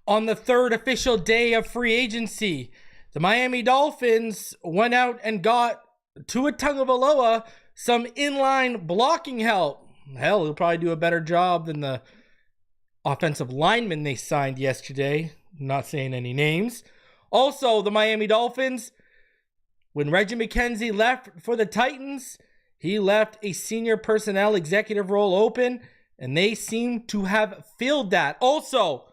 On the third official day of free agency, the Miami Dolphins went out and got Tua Tagovailoa some inline blocking help. Hell, he'll probably do a better job than the offensive lineman they signed yesterday. Not saying any names. Also, the Miami Dolphins, when Reggie McKenzie left for the Titans, he left a senior personnel executive role open, and they seem to have filled that. Also,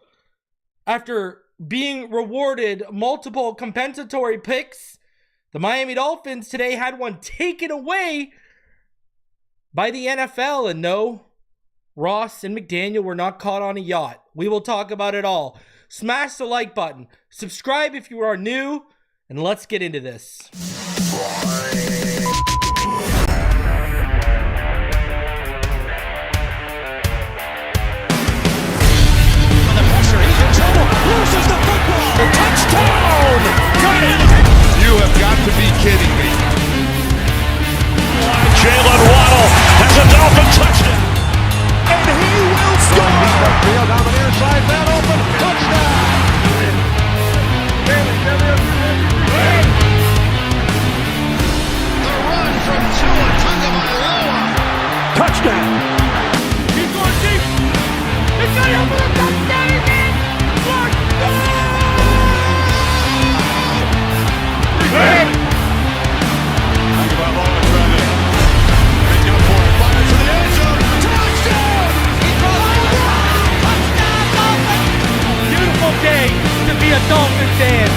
after being rewarded multiple compensatory picks, the Miami Dolphins today had one taken away by the NFL. And no, Ross and McDaniel were not caught on a yacht. We will talk about it all. Smash the like button. Subscribe if you are new. And let's get into this. Loses the football. Touchdown! Got it! You have got to be kidding me. Jalen Waddle has a Dolphin touchdown. And he will score! Field down the near side, man open. Touchdown! The run from Tua Tagovailoa. Touchdown! He's going deep. It's going to be a touchdown again. Beautiful day to be a Dolphin fan.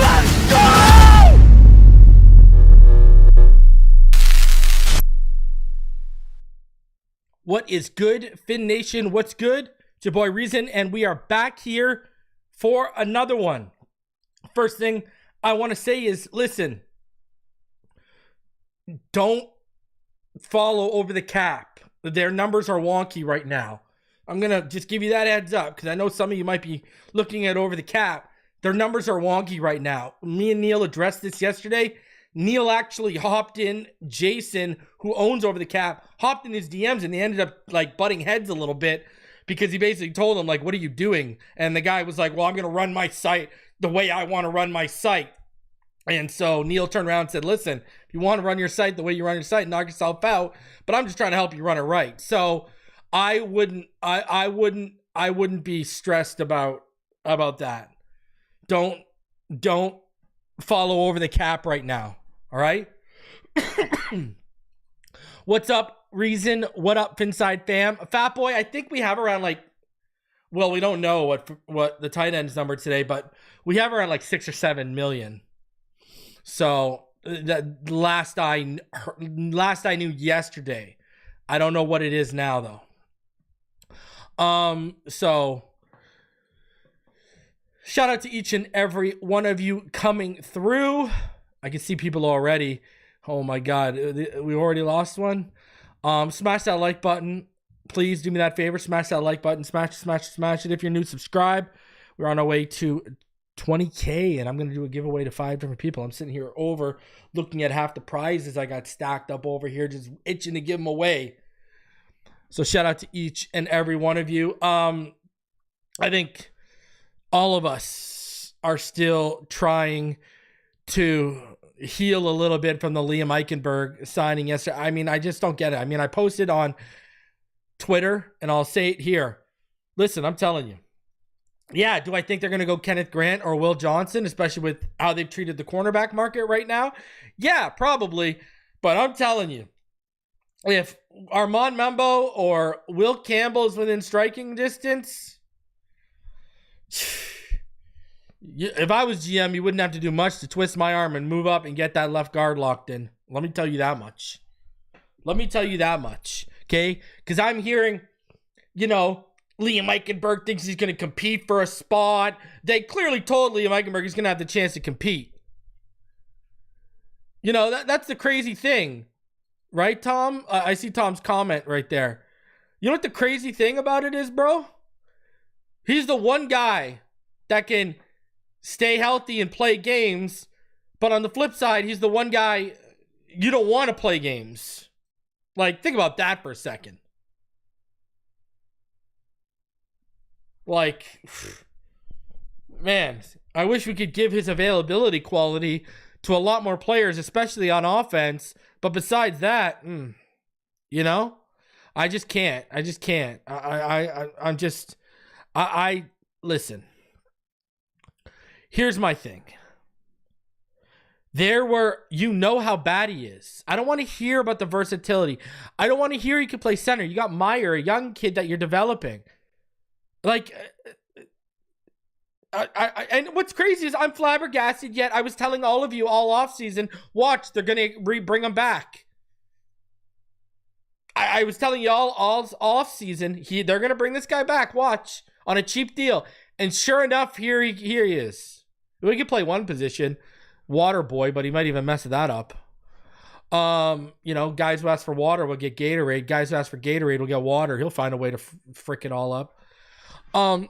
Let's go! What is good, Fin Nation? What's good? It's your boy Reason, and we are back here for another one. First thing I want to say is, listen, don't follow over the cap. Their numbers are wonky right now. I'm going to just give you that heads up because I know some of you might be looking at over the cap. Their numbers are wonky right now. Me and Neil addressed this yesterday. Neil actually hopped in, Jason, who owns over the cap, hopped in his DMs, and they ended up like butting heads a little bit because he basically told him, like, what are you doing? And the guy was like, well, I'm going to run my site the way I want to run my site. And so Neil turned around and said, listen, if you want to run your site the way you run your site, knock yourself out. But I'm just trying to help you run it right. So I wouldn't be stressed about that. Don't follow over the cap right now. All right. What's up, Reason? What up, Phinside fam? Fat Boy, I think we have around well, we don't know what the tight end's number today, but we have around 6 or 7 million. So that last I knew yesterday. I don't know what it is now though. So shout out to each and every one of you coming through. I can see people already. Oh my God, we already lost one. Smash that like button. Please do me that favor. Smash that like button. Smash it. If you're new, subscribe. We're on our way to 20K, and I'm going to do a giveaway to 5 different people. I'm sitting here over looking at half the prizes I got stacked up over here, just itching to give them away. So shout out to each and every one of you. I think all of us are still trying to heal a little bit from the Liam Eichenberg signing yesterday. I mean, I just don't get it. I mean, I posted on Twitter, and I'll say it here. Listen, I'm telling you. Yeah, do I think they're going to go Kenneth Grant or Will Johnson, especially with how they've treated the cornerback market right now? Yeah, probably. But I'm telling you, if Armand Membo or Will Campbell is within striking distance, if I was GM, you wouldn't have to do much to twist my arm and move up and get that left guard locked in. Let me tell you that much. Okay? Because I'm hearing, Liam Eichenberg thinks he's going to compete for a spot. They clearly told Liam Eichenberg he's going to have the chance to compete. That's the crazy thing. Right, Tom? I see Tom's comment right there. You know what the crazy thing about it is, bro? He's the one guy that can stay healthy and play games. But on the flip side, he's the one guy you don't want to play games. Think about that for a second. Like, man, I wish we could give his availability quality to a lot more players, especially on offense. But besides that, you know, I just can't. Listen. Here's my thing. You know how bad he is. I don't want to hear about the versatility. I don't want to hear he could play center. You got Meyer, a young kid that you're developing. Like, and what's crazy is I'm flabbergasted, yet I was telling all of you all offseason, watch, they're going to bring him back. I was telling you all offseason, they're going to bring this guy back, watch, on a cheap deal. And sure enough, here he is. We could play one position, water boy, but he might even mess that up. You know, guys who ask for water will get Gatorade. Guys who ask for Gatorade will get water. He'll find a way to frick it all up. You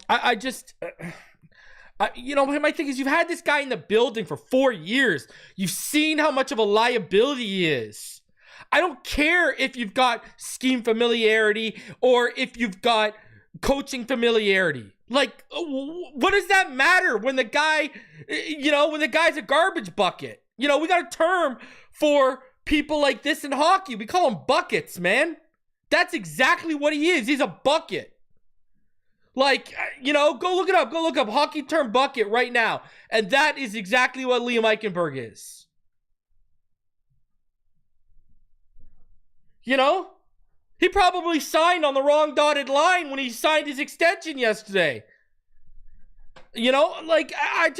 know, my thing is, you've had this guy in the building for 4 years. You've seen how much of a liability he is. I don't care if you've got scheme familiarity or if you've got coaching familiarity. Like, what does that matter when the guy, you know, when the guy's a garbage bucket? You know, we got a term for people like this in hockey. We call them buckets, man. That's exactly what he is. He's a bucket. Like, you know, go look it up. Go look up hockey term bucket right now. And that is exactly what Liam Eichenberg is. You know? He probably signed on the wrong dotted line when he signed his extension yesterday. You know, like, I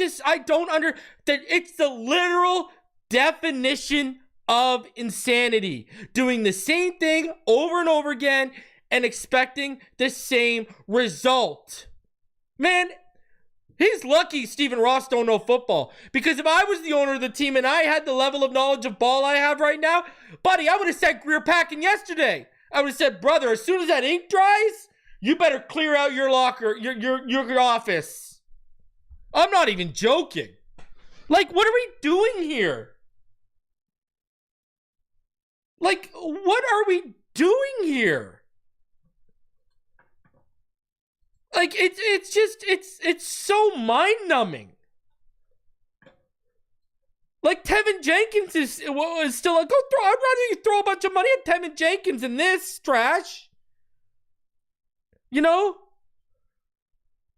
don't it's the literal definition of insanity. Doing the same thing over and over again and expecting the same result. Man, he's lucky Stephen Ross don't know football. Because if I was the owner of the team and I had the level of knowledge of ball I have right now, buddy, I would have sent Grier packing yesterday. I would have said, brother, as soon as that ink dries, you better clear out your locker, your office. I'm not even joking. Like, what are we doing here? Like, what are we doing here? Like, it's so mind-numbing. Like, Tevin Jenkins is still I'd rather you throw a bunch of money at Tevin Jenkins than this trash. You know?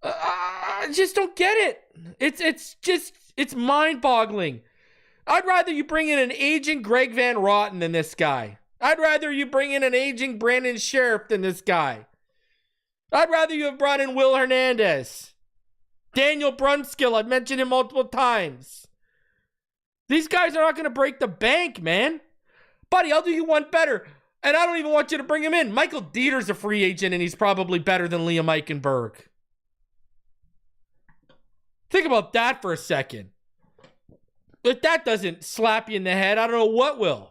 I just don't get it. It's mind-boggling. I'd rather you bring in an aging Greg Van Roten than this guy. I'd rather you bring in an aging Brandon Sheriff than this guy. I'd rather you have brought in Will Hernandez. Daniel Brunskill, I've mentioned him multiple times. These guys are not going to break the bank, man. Buddy, I'll do you one better. And I don't even want you to bring him in. Michael Dieter's a free agent, and he's probably better than Liam Eichenberg. Think about that for a second. If that doesn't slap you in the head, I don't know what will.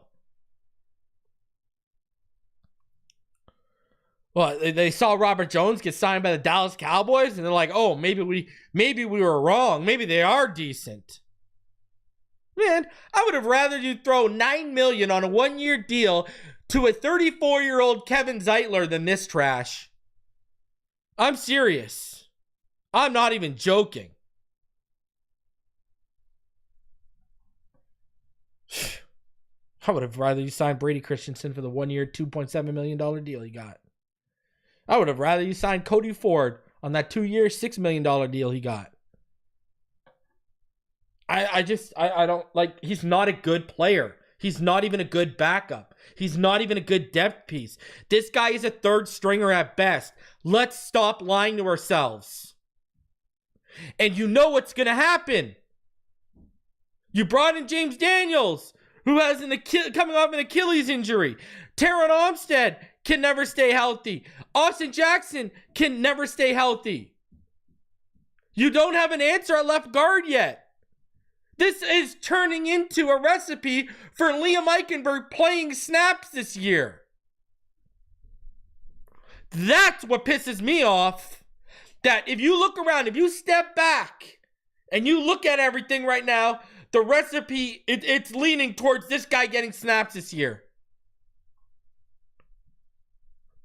Well, they saw Robert Jones get signed by the Dallas Cowboys, and they're like, oh, maybe we were wrong. Maybe they are decent. Man, I would have rather you throw $9 million on a 1-year deal to a 34-year-old Kevin Zeitler than this trash. I'm serious. I'm not even joking. I would have rather you sign Brady Christensen for the 1-year, $2.7 million deal he got. I would have rather you sign Cody Ford on that 2-year, $6 million deal he got. I don't like, he's not a good player. He's not even a good backup. He's not even a good depth piece. This guy is a third stringer at best. Let's stop lying to ourselves. And you know what's going to happen. You brought in James Daniels, who has coming off an Achilles injury. Teron Armstead can never stay healthy. Austin Jackson can never stay healthy. You don't have an answer at left guard yet. This is turning into a recipe for Liam Eichenberg playing snaps this year. That's what pisses me off. That if you look around, if you step back and you look at everything right now, the recipe, it's leaning towards this guy getting snaps this year.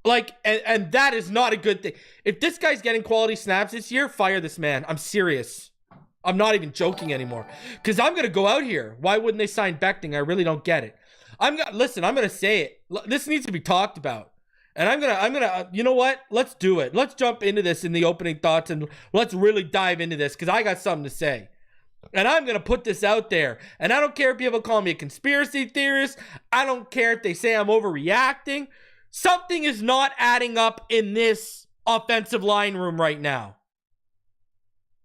Like, and that is not a good thing. If this guy's getting quality snaps this year, fire this man. I'm serious. I'm not even joking anymore. Because I'm going to go out here. Why wouldn't they sign Becting? I really don't get it. Listen, I'm going to say it. This needs to be talked about. And I'm gonna, you know what? Let's do it. Let's jump into this in the opening thoughts and let's really dive into this because I got something to say. And I'm gonna put this out there. And I don't care if people call me a conspiracy theorist. I don't care if they say I'm overreacting. Something is not adding up in this offensive line room right now.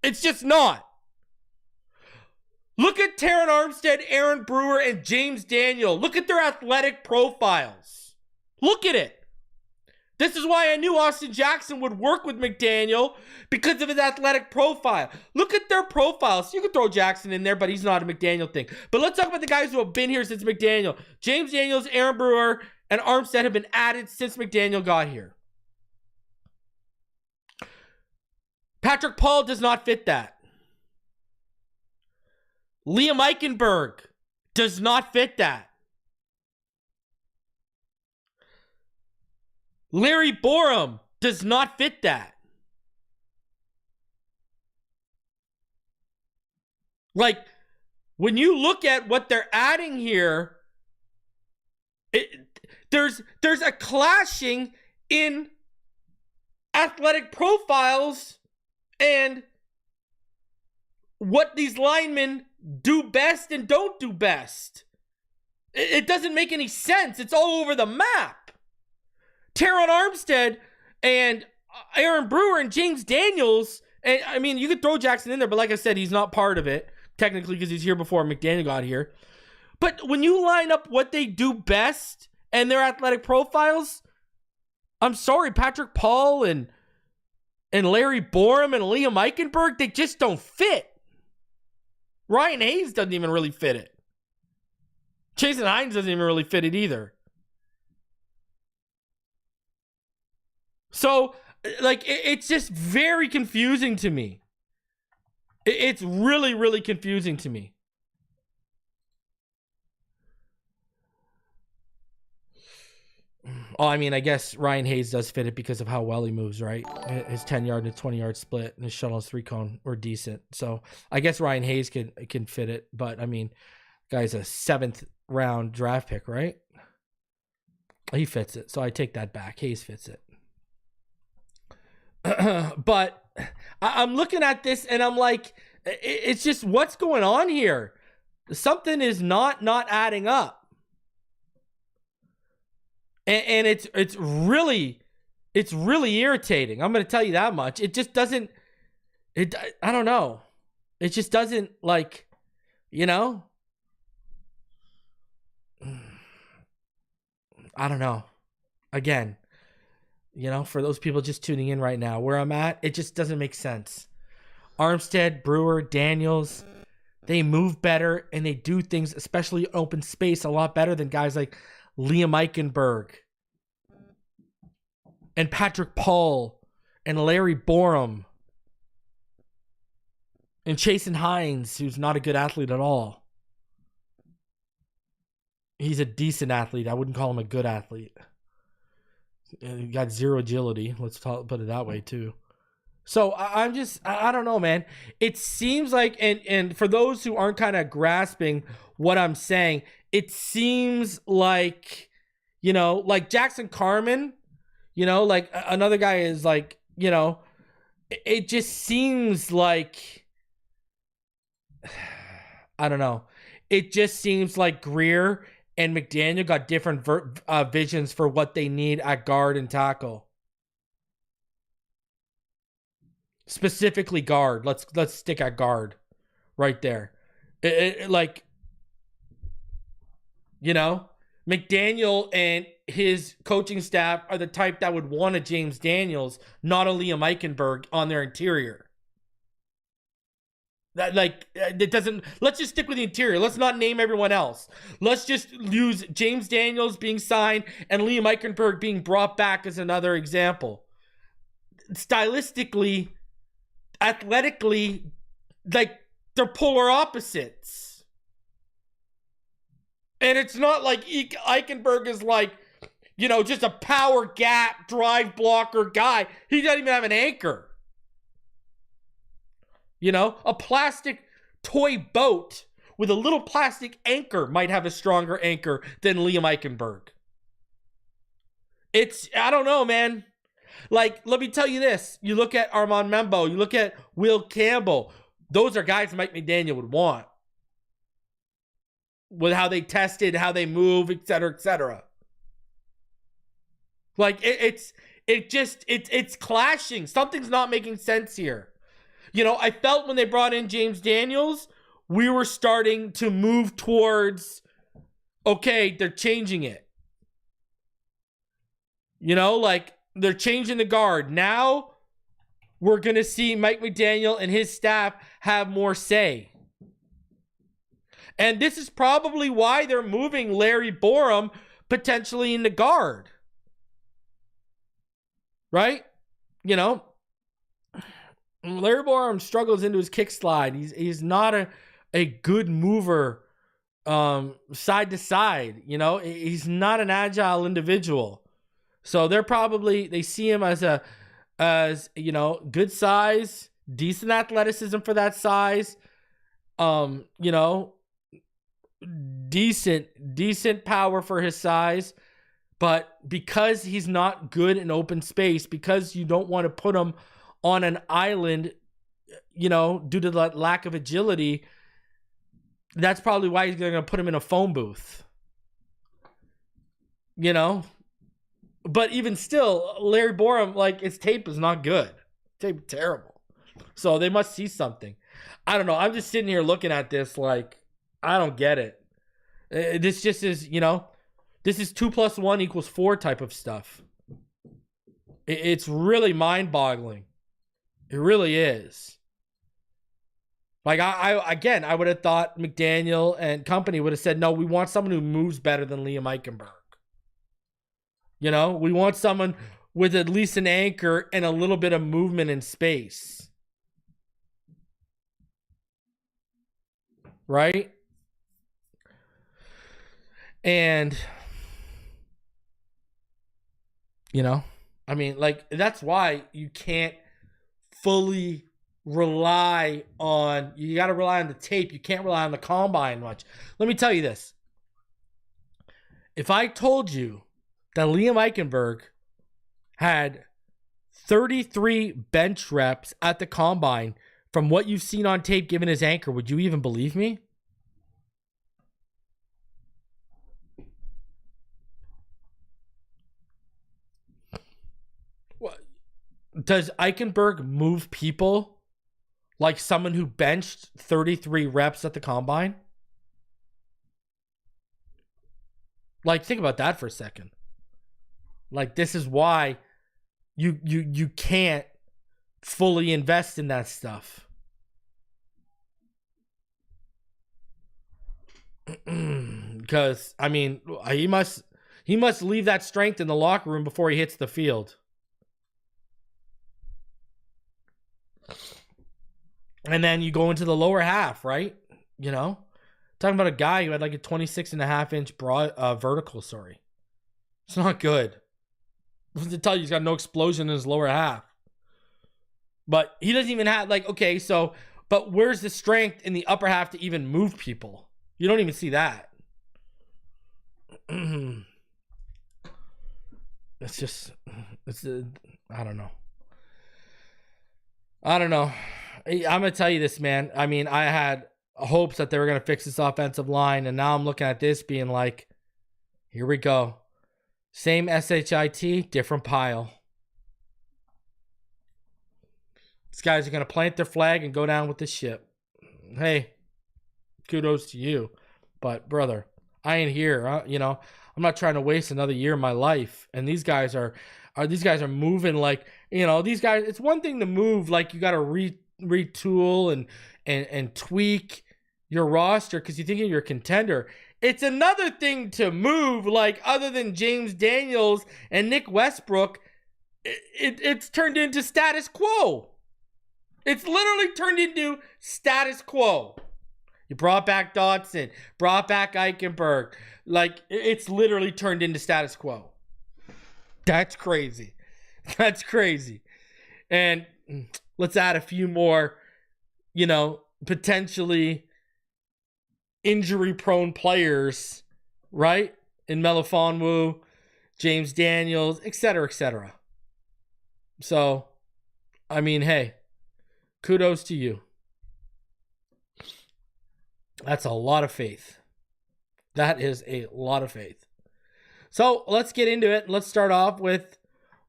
It's just not. Look at Terron Armstead, Aaron Brewer, and James Daniel. Look at their athletic profiles. Look at it. This is why I knew Austin Jackson would work with McDaniel because of his athletic profile. Look at their profiles. You can throw Jackson in there, but he's not a McDaniel thing. But let's talk about the guys who have been here since McDaniel. James Daniels, Aaron Brewer, and Armstead have been added since McDaniel got here. Patrick Paul does not fit that. Liam Eichenberg does not fit that. Larry Borum does not fit that. Like, when you look at what they're adding here, there's a clashing in athletic profiles and what these linemen do best and don't do best. It doesn't make any sense. It's all over the map. Terron Armstead and Aaron Brewer and James Daniels, and I mean, you could throw Jackson in there, but like I said, he's not part of it, technically, because he's here before McDaniel got here. But when you line up what they do best and their athletic profiles, I'm sorry, Patrick Paul and Larry Borum and Liam Eichenberg, they just don't fit. Ryan Hayes doesn't even really fit it. Jason Hines doesn't even really fit it either. So, like, it's just very confusing to me. It's really, really confusing to me. Oh, I mean, I guess Ryan Hayes does fit it because of how well he moves, right? His 10-yard and 20-yard split and his shuttle and 3-cone were decent. So, I guess Ryan Hayes can fit it. But, I mean, guy's a 7th-round draft pick, right? He fits it. So, I take that back. Hayes fits it. But I'm looking at this and I'm like, it's just what's going on here. Something is not adding up, and it's really irritating. I'm going to tell you that much. It just doesn't. I don't know. It just doesn't, like, you know. I don't know. Again. You know, for those people just tuning in right now, where I'm at, it just doesn't make sense. Armstead, Brewer, Daniels, they move better and they do things, especially open space, a lot better than guys like Liam Eichenberg and Patrick Paul and Larry Borum and Jason Hines, who's not a good athlete at all. He's a decent athlete. I wouldn't call him a good athlete. He got zero agility. Let's put it that way too. So I don't know, man. It seems like, and for those who aren't kind of grasping what I'm saying, it seems like, you know, like Jackson Carman, you know, like another guy is like, you know, it just seems like, I don't know. It just seems like Grier and McDaniel got different visions for what they need at guard and tackle. Specifically guard. Let's stick at guard right there. Like, you know, McDaniel and his coaching staff are the type that would want a James Daniels, not a Liam Eichenberg on their interior. That, like, it doesn't. Let's just stick with the interior. Let's not name everyone else. Let's just use James Daniels being signed and Liam Eichenberg being brought back as another example. Stylistically, athletically, like, they're polar opposites. And it's not like Eichenberg is like, just a power gap drive blocker guy. He doesn't even have an anchor. A plastic toy boat with a little plastic anchor might have a stronger anchor than Liam Eichenberg. I don't know, man. Like, let me tell you this. You look at Armand Membo, you look at Will Campbell. Those are guys Mike McDaniel would want. With how they tested, how they move, et cetera, et cetera. Like, it's clashing. Something's not making sense here. I felt when they brought in James Daniels, we were starting to move towards, okay, they're changing it. Like, they're changing the guard. Now, we're going to see Mike McDaniel and his staff have more say. And this is probably why they're moving Larry Borom potentially in the guard. Right? Larry Borom struggles into his kick slide. He's not a good mover side to side. He's not an agile individual. So they see him as good size, decent athleticism for that size. Decent power for his size. But because he's not good in open space, because you don't want to put him on an island, due to the lack of agility, that's probably why he's going to put him in a phone booth. But even still, Larry Borom, like, his tape is not good. Tape terrible. So they must see something. I don't know. I'm just sitting here looking at this like, I don't get it. This just is, this is 2 + 1 = 4 type of stuff. It's really mind-boggling. It really is. Like, I would have thought McDaniel and company would have said, no, we want someone who moves better than Liam Eichenberg. We want someone with at least an anchor and a little bit of movement in space. Right? And, that's why you can't fully rely on, you got to rely on the tape. You can't rely on the combine much. Let me tell you this. If I told you that Liam Eichenberg had 33 bench reps at the combine from what you've seen on tape given his anchor, would you even believe me? Does Eichenberg move people like someone who benched 33 reps at the combine? Like, think about that for a second. Like, this is why you can't fully invest in that stuff. Because, he must leave that strength in the locker room before he hits the field. And then you go into the lower half, right? Talking about a guy who had like a 26.5-inch vertical, sorry. It's not good. To tell you, he's got no explosion in his lower half. But he doesn't even have, but where's the strength in the upper half to even move people? You don't even see that. I don't know. I'm going to tell you this, man. I had hopes that they were going to fix this offensive line, and now I'm looking at this being like, here we go. Same SHIT, different pile. These guys are going to plant their flag and go down with the ship. Hey, kudos to you. But, brother, I ain't here. I'm not trying to waste another year of my life. And these guys are moving like, these guys, it's one thing to move like you got to retool and tweak your roster because you think you're a contender. It's another thing to move, like, other than James Daniels and Nick Westbrook, it's turned into status quo. It's literally turned into status quo. You brought back Dotson, brought back Eichenberg. Like, it's literally turned into status quo. That's crazy. That's crazy. And let's add a few more, potentially injury-prone players, right? In Melifonwu, James Daniels, et cetera, et cetera. So, I mean, hey, kudos to you. That's a lot of faith. That is a lot of faith. So, let's get into it. Let's start off with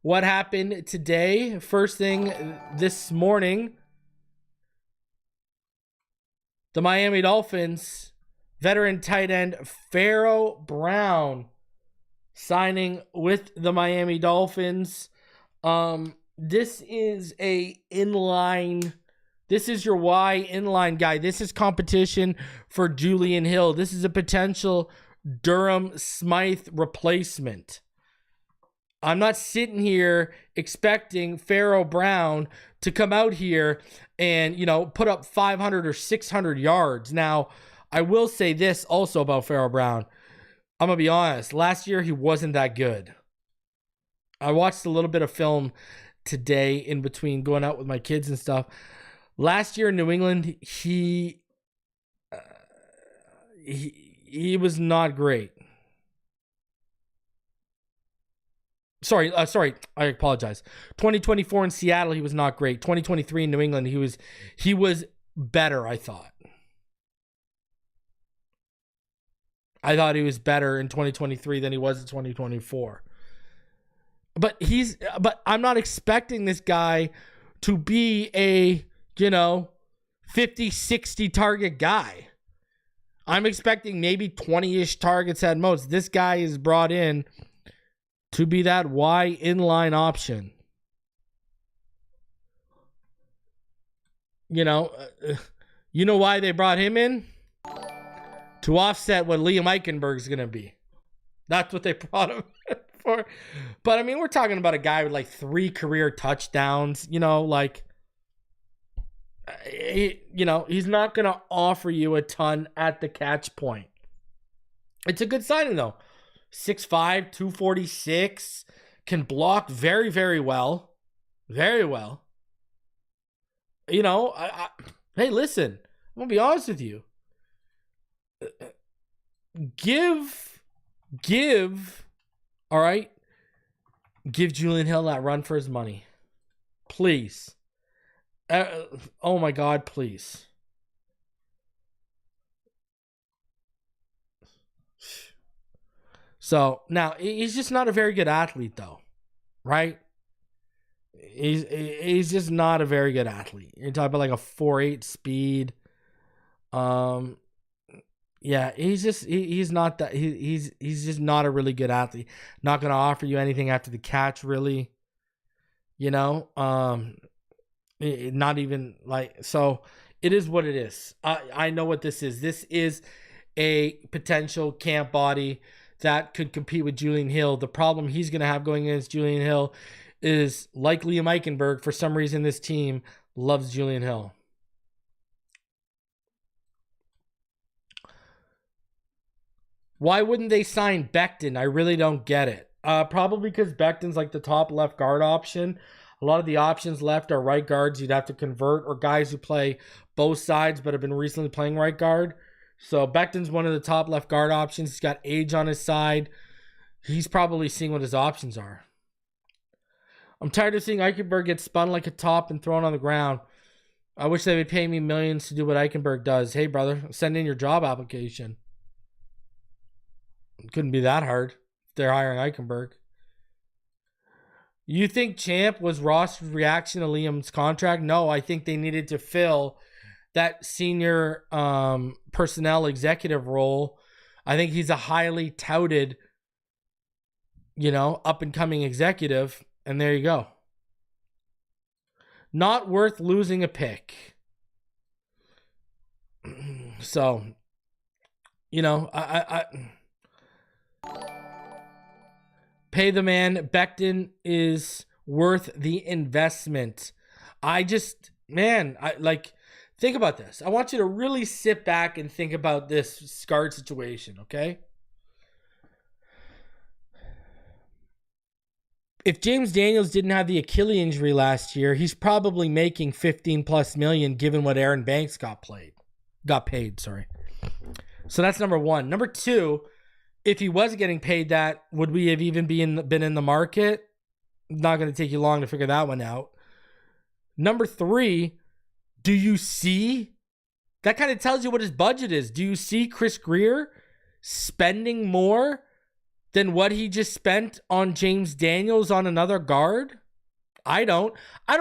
what happened today. First thing this morning, the Miami Dolphins veteran tight end Pharaoh Brown signing with the Miami Dolphins. This is a inline. This is your Y inline guy. This is competition for Julian Hill. This is a potential Durham Smythe replacement. I'm not sitting here expecting Pharaoh Brown to come out here and, put up 500 or 600 yards. Now, I will say this also about Pharaoh Brown. I'm going to be honest. Last year, he wasn't that good. I watched a little bit of film today in between going out with my kids and stuff. Last year in New England, he was not great. Sorry, I apologize. 2024 in Seattle, he was not great. 2023 in New England, he was better, I thought. I thought he was better in 2023 than he was in 2024. But I'm not expecting this guy to be a, 50, 60 target guy. I'm expecting maybe 20-ish targets at most. This guy is brought in to be that Y inline option. You know why they brought him in? To offset what Liam Eichenberg is going to be. That's what they brought him for. But, I mean, we're talking about a guy with like 3 career touchdowns. He's not going to offer you a ton at the catch point. It's a good signing, though. 6'5", 246, can block very, very well. Very well. Hey, listen, I'm going to be honest with you. All right? Give Julian Hill that run for his money. Please. Oh my God, please. So, now, he's just not a very good athlete, though. Right? He's just not a very good athlete. You're talking about like a 4.8 speed. Yeah, he's not that. He's just not a really good athlete. Not going to offer you anything after the catch, really. Not even like, so it is what it is. I know what this is. This is a potential camp body that could compete with Julian Hill. The problem he's going to have going against Julian Hill is, like Liam Eichenberg, for some reason this team loves Julian Hill. Why wouldn't they sign Becton? I really don't get it. Probably because Becton's like the top left guard option. A lot of the options left are right guards you'd have to convert, or guys who play both sides but have been recently playing right guard. So Becton's one of the top left guard options. He's got age on his side. He's probably seeing what his options are. I'm tired of seeing Eichenberg get spun like a top and thrown on the ground. I wish they would pay me millions to do what Eichenberg does. Hey, brother, send in your job application. It couldn't be that hard if they're hiring Eichenberg. You think Champ was Ross's reaction to Liam's contract? No, I think they needed to fill that senior personnel executive role. I think he's a highly touted, up-and-coming executive, and there you go. Not worth losing a pick. So, I pay the man. Becton is worth the investment. Think about this. I want you to really sit back and think about this Scard situation, okay? if James Daniels didn't have the Achilles injury last year, he's probably making 15 plus million given what Aaron Banks got paid. So that's number one. Number two, if he was getting paid that, would we have even been in the market? Not going to take you long to figure that one out. Number three, do you see? That kind of tells you what his budget is. Do you see Chris Grier spending more than what he just spent on James Daniels on another guard? I don't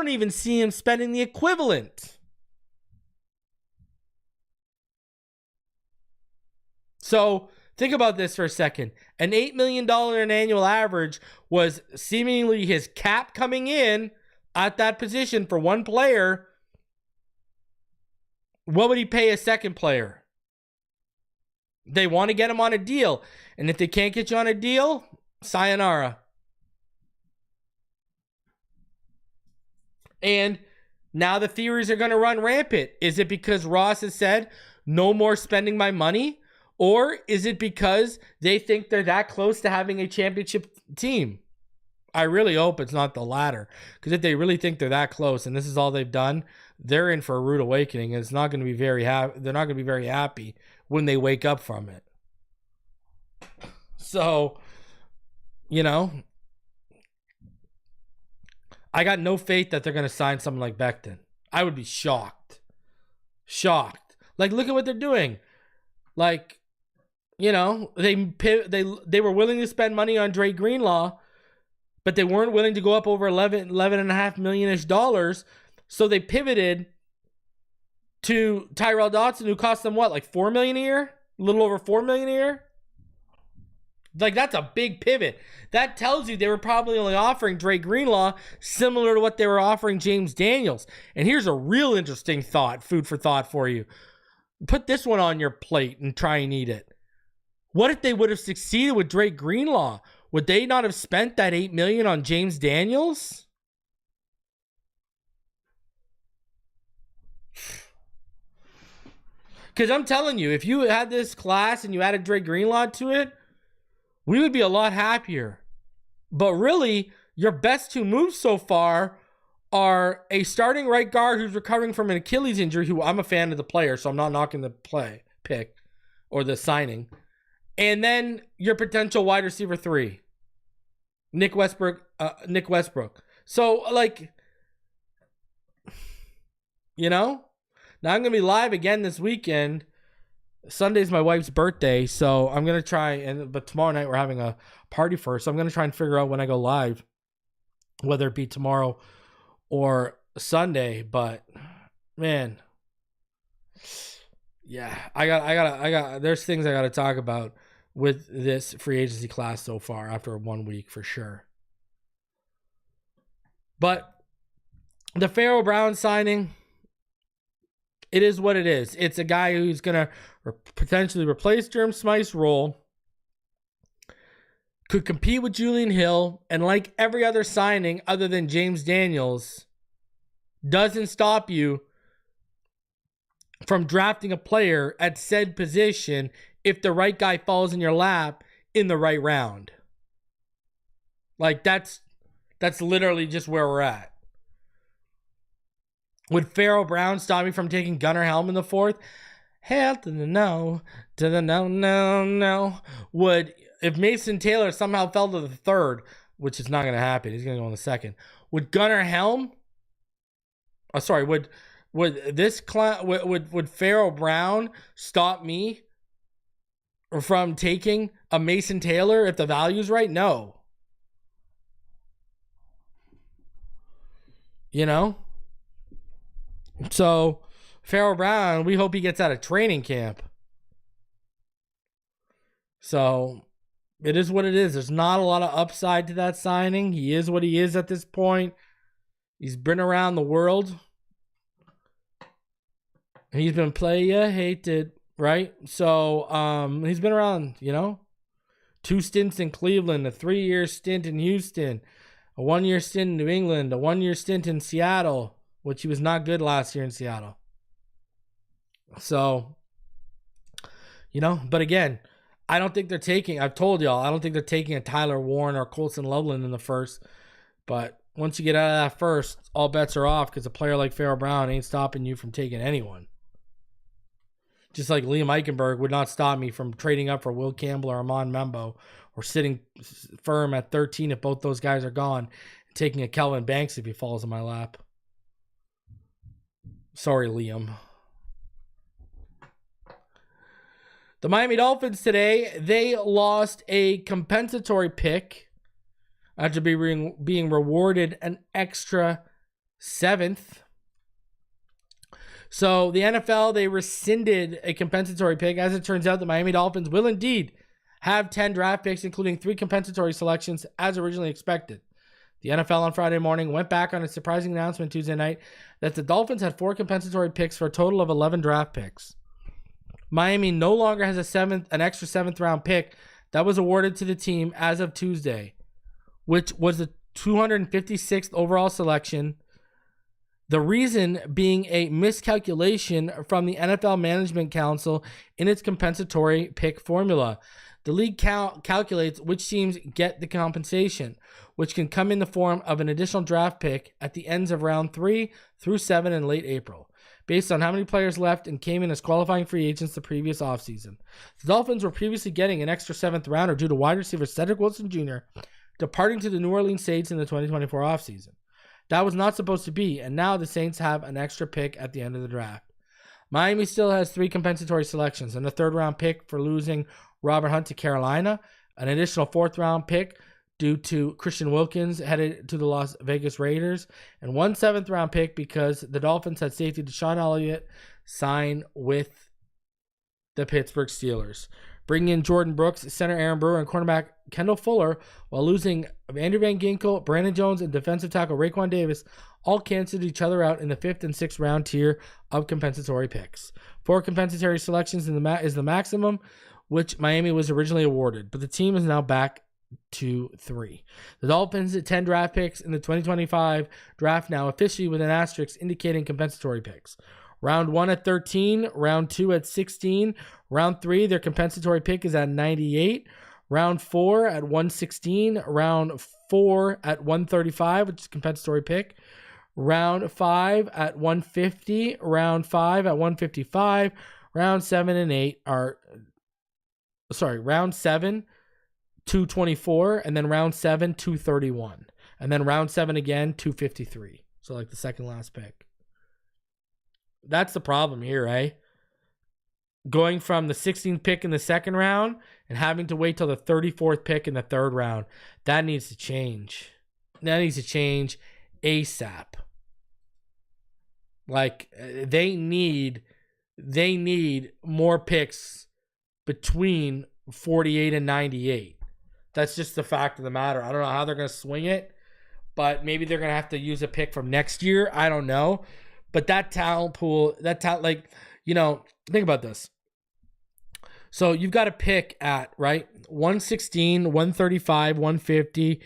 even see him spending the equivalent. So think about this for a second. An $8 million in annual average was seemingly his cap coming in at that position for one player. What would he pay a second player? They want to get him on a deal. And if they can't get you on a deal, sayonara. And now the theories are going to run rampant. Is it because Ross has said, no more spending my money? Or is it because they think they're that close to having a championship team? I really hope it's not the latter. Because if they really think they're that close and this is all they've done, they're in for a rude awakening. And it's not going to be very happy. They're not going to be very happy when they wake up from it. So, I got no faith that they're going to sign someone like Becton. I would be shocked. Like, look at what they're doing. Like, they were willing to spend money on Dre Greenlaw, but they weren't willing to go up over $11.5 million-ish dollars. So they pivoted to Tyrell Dodson, who cost them what, like $4 million a year? A little over $4 million a year? Like, that's a big pivot. That tells you they were probably only offering Dre Greenlaw similar to what they were offering James Daniels. And here's a real interesting food for thought for you. Put this one on your plate and try and eat it. What if they would have succeeded with Dre Greenlaw? Would they not have spent that $8 million on James Daniels? Because I'm telling you, if you had this class and you added Dre Greenlaw to it, we would be a lot happier. But really, your best two moves so far are a starting right guard who's recovering from an Achilles injury, who I'm a fan of the player, so I'm not knocking the pick or the signing. And then your potential wide receiver 3, Nick Westbrook. So, now I'm going to be live again this weekend. Sunday's my wife's birthday, so I'm going to try, but tomorrow night we're having a party first, so I'm going to try and figure out when I go live, whether it be tomorrow or Sunday. But man, yeah, I got there's things I got to talk about with this free agency class so far after 1 week for sure. But the Pharaoh Brown signing, it is what it is. It's a guy who's going to potentially replace Durham Smythe's role, could compete with Julian Hill, and like every other signing other than James Daniels, doesn't stop you from drafting a player at said position if the right guy falls in your lap in the right round. Like, that's literally just where we're at. Would Pharaoh Brown stop me from taking Gunnar Helm in the 4th? Hell to the no. No. If Mason Taylor somehow fell to the 3rd, which is not going to happen, he's going to go in the 2nd. Would Gunnar Helm? Would Pharaoh Brown stop me from taking a Mason Taylor if the value's right? No. So, Pharaoh Brown, we hope he gets out of training camp. So, it is what it is. There's not a lot of upside to that signing. He is what he is at this point. He's been around the world. He's been hated, right? So, he's been around, 2 stints in Cleveland, a 3-year stint in Houston, a 1-year stint in New England, a 1-year stint in Seattle, which he was not good last year in Seattle. So, but again, I don't think they're taking, I've told y'all, I don't think they're taking a Tyler Warren or Colson Loveland in the 1st. But once you get out of that first, all bets are off because a player like Pharaoh Brown ain't stopping you from taking anyone. Just like Liam Eichenberg would not stop me from trading up for Will Campbell or Amon Membo, or sitting firm at 13 if both those guys are gone, and taking a Kelvin Banks if he falls in my lap. Sorry, Liam. The Miami Dolphins today, they lost a compensatory pick after being rewarded an extra 7th. So the NFL, they rescinded a compensatory pick. As it turns out, the Miami Dolphins will indeed have 10 draft picks, including 3 compensatory selections as originally expected. The NFL on Friday morning went back on a surprising announcement Tuesday night that the Dolphins had 4 compensatory picks for a total of 11 draft picks. Miami no longer has an extra 7th round pick that was awarded to the team as of Tuesday, which was the 256th overall selection. The reason being a miscalculation from the NFL Management Council in its compensatory pick formula. The league calculates which teams get the compensation, which can come in the form of an additional draft pick at the ends of round 3 through 7 in late April, based on how many players left and came in as qualifying free agents the previous offseason. The Dolphins were previously getting an extra 7th rounder due to wide receiver Cedric Wilson Jr. departing to the New Orleans Saints in the 2024 offseason. That was not supposed to be, and now the Saints have an extra pick at the end of the draft. Miami still has 3 compensatory selections, and a 3rd round pick for losing Robert Hunt to Carolina, an additional 4th round pick due to Christian Wilkins headed to the Las Vegas Raiders, and 1 7th round pick because the Dolphins had safety Deshaun Elliott sign with the Pittsburgh Steelers. Bringing in Jordan Brooks, center Aaron Brewer, and cornerback Kendall Fuller, while losing Andrew Van Ginkel, Brandon Jones, and defensive tackle Raekwon Davis, all canceled each other out in the 5th and 6th round tier of compensatory picks. 4 compensatory selections is the maximum, which Miami was originally awarded, but the team is now back to 3. The Dolphins at 10 draft picks in the 2025 draft now officially with an asterisk indicating compensatory picks. Round 1 at 13, round 2 at 16, round 3, their compensatory pick is at 98, round 4 at 116, round 4 at 135, which is compensatory pick, round 5 at 150, round 5 at 155, round 7 and 8 are, round 7, 224, and then round 7, 231, and then round 7 again, 253. So like the second last pick. That's the problem here, eh? Going from the 16th pick in the 2nd round and having to wait till the 34th pick in the 3rd round. That needs to change. That needs to change ASAP. Like, they need more picks between 48 and 98. That's just the fact of the matter. I don't know how they're going to swing it, but maybe they're going to have to use a pick from next year. I don't know. But that talent pool, think about this. So you've got to pick at, right, 116, 135, 150,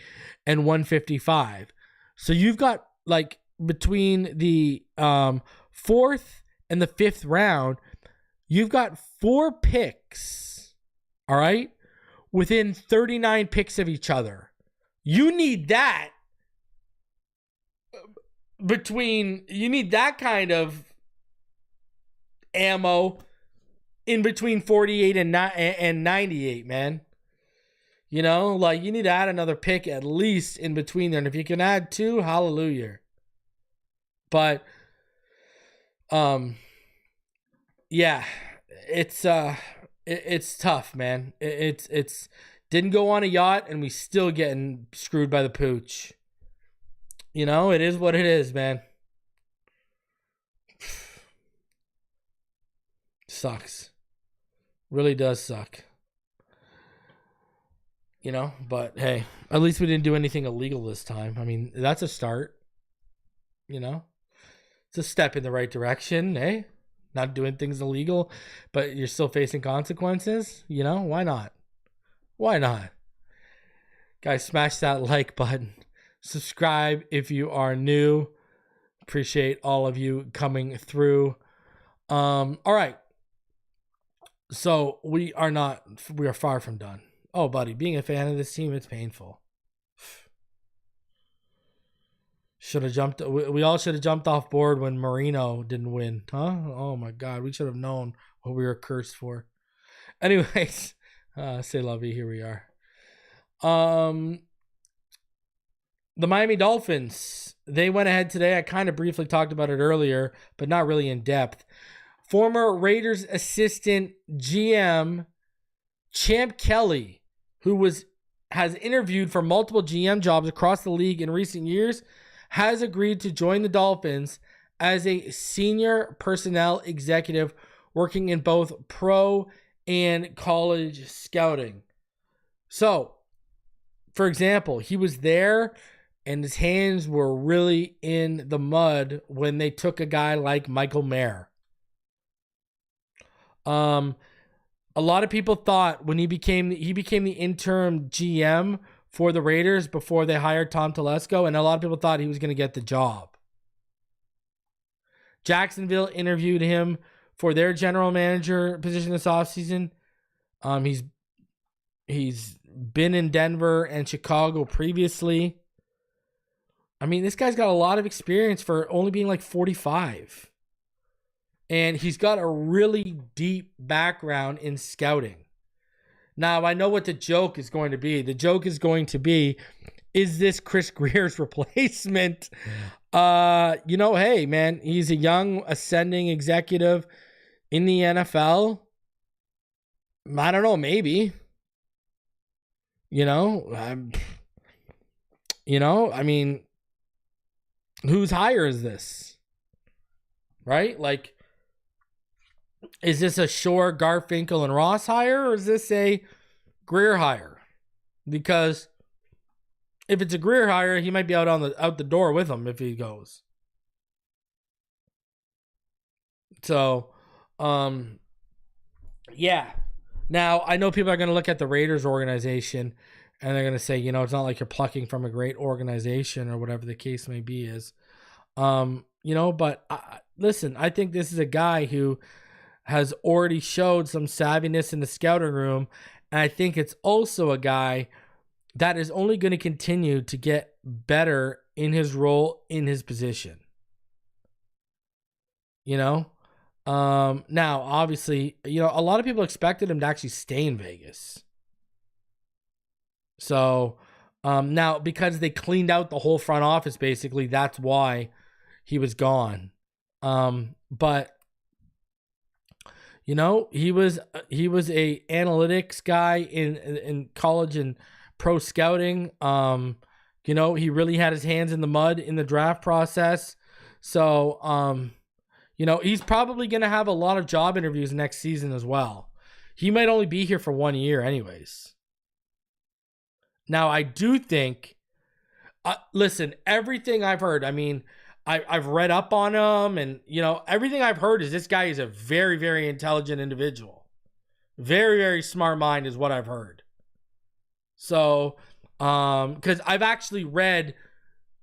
and 155. So you've got, like, between the 4th and the 5th round, you've got 4 picks, all right, within 39 picks of each other. You need that. You need that kind of ammo in between 48 and 98, man. You know, like, you need to add another pick at least in between there. And if you can add 2, hallelujah. But, yeah, it's tough, man. It's didn't go on a yacht and we still getting screwed by the pooch. You know, it is what it is, man. Sucks. Really does suck. You know, but hey, at least we didn't do anything illegal this time. I mean, that's a start. You know, it's a step in the right direction, eh? Not doing things illegal, but you're still facing consequences. You know, why not? Why not? Guys, smash that like button. Subscribe if you are new. Appreciate all of you coming through. All right. So we are far from done. Oh, buddy, being a fan of this team, it's painful. Should have jumped. We all should have jumped off board when Marino didn't win, huh? Oh my God, we should have known what we were cursed for. Anyways, say lovey. Here we are. The Miami Dolphins. They went ahead today. I kind of briefly talked about it earlier, but not really in depth. Former Raiders assistant GM Champ Kelly, who has interviewed for multiple GM jobs across the league in recent years, has agreed to join the Dolphins as a senior personnel executive working in both pro and college scouting. So, for example, he was there and his hands were really in the mud when they took a guy like Michael Mayer. A lot of people thought when he became the interim GM for the Raiders before they hired Tom Telesco, and a lot of people thought he was going to get the job. Jacksonville interviewed him for their general manager position this offseason. He's been in Denver and Chicago previously. I mean, this guy's got a lot of experience for only being like 45. And he's got a really deep background in scouting. Now, I know what the joke is going to be. The joke is going to be, is this Chris Grier's replacement? Hey, man, he's a young, ascending executive in the NFL. I don't know, maybe. I mean, whose hire is this? Right? Like, is this a Shore, Garfinkel, and Ross hire, or is this a Grier hire? Because if it's a Grier hire, he might be out the door with him if he goes. So, yeah. Now, I know people are going to look at the Raiders organization and they're going to say, it's not like you're plucking from a great organization or whatever the case may be is. But listen, I think this is a guy who has already showed some savviness in the scouting room. And I think it's also a guy that is only going to continue to get better in his role, in his position. Now, obviously, a lot of people expected him to actually stay in Vegas. So, now, because they cleaned out the whole front office, basically, that's why he was gone. But he was a analytics guy in college and pro scouting. He really had his hands in the mud in the draft process. So, he's probably going to have a lot of job interviews next season as well. He might only be here for 1 year anyways. Now, I do think, listen, everything I've heard, I mean, I've read up on him and, everything I've heard is this guy is a very, very intelligent individual. Very, very smart mind is what I've heard. So, because I've actually read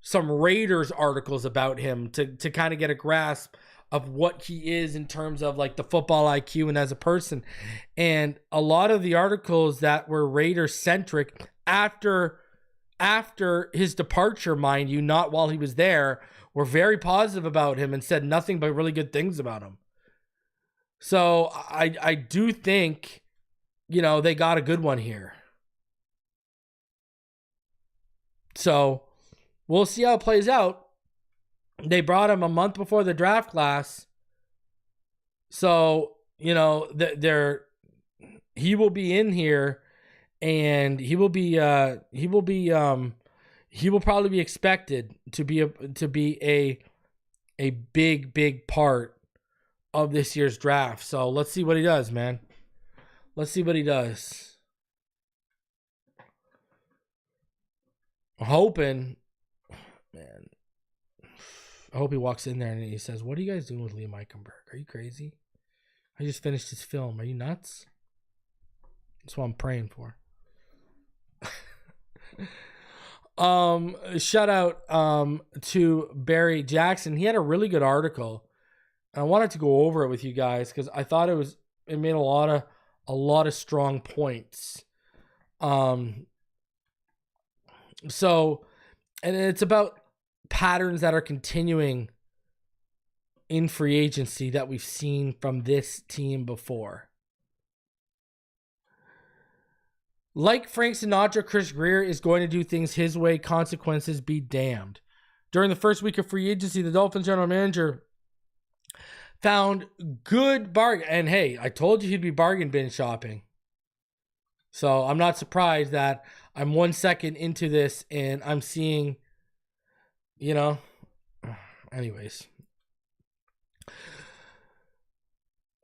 some Raiders articles about him to kind of get a grasp of what he is in terms of like the football IQ and as a person. And a lot of the articles that were Raiders centric after his departure, mind you, not while he was there, were very positive about him and said nothing but really good things about him. So I do think, they got a good one here. So we'll see how it plays out. They brought him a month before the draft class. So, he will be in here and he will probably be expected to be a big part of this year's draft. So let's see what he does, man. Let's see what he does. I'm hoping, man. I hope he walks in there and he says, "What are you guys doing with Liam Eichenberg? Are you crazy? I just finished his film. Are you nuts?" That's what I'm praying for. Shout out to Barry Jackson. He had a really good article. And I wanted to go over it with you guys because I thought it made a lot of strong points. So, and it's about patterns that are continuing in free agency that we've seen from this team before. Like Frank Sinatra, Chris Grier is going to do things his way, consequences be damned. During the first week of free agency, the Dolphins general manager found good bargain. And hey, I told you he'd be bargain bin shopping. So I'm not surprised that I'm 1 second into this and I'm seeing, anyways.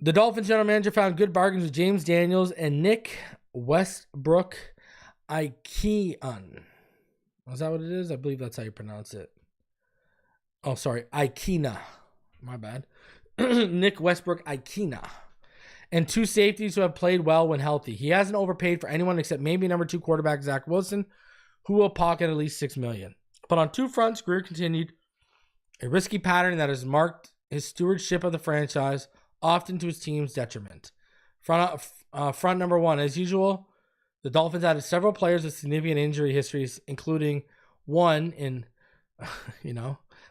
The Dolphins general manager found good bargains with James Daniels and Nick Westbrook Ikhine. Is that what it is? I believe that's how you pronounce it. Oh, sorry. Ikhine. My bad. Nick Westbrook Ikhine. And 2 safeties who have played well when healthy. He hasn't overpaid for anyone except maybe number 2 quarterback Zach Wilson, who will pocket at least $6 million. But on 2 fronts, Grier continued a risky pattern that has marked his stewardship of the franchise, often to his team's detriment. Front number 1, as usual, the Dolphins added several players with significant injury histories, including one in,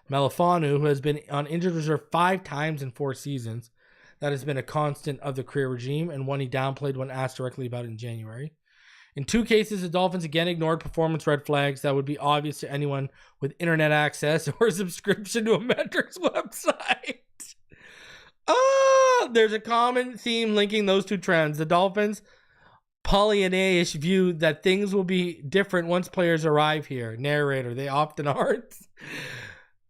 Melifanu, who has been on injured reserve 5 times in 4 seasons. That has been a constant of the career regime, and one he downplayed when asked directly about it in January. In 2 cases, the Dolphins again ignored performance red flags that would be obvious to anyone with internet access or a subscription to a metrics website. There's a common theme linking those 2 trends. The Dolphins' Pollyanna-ish view that things will be different once players arrive here. Narrator, they often aren't.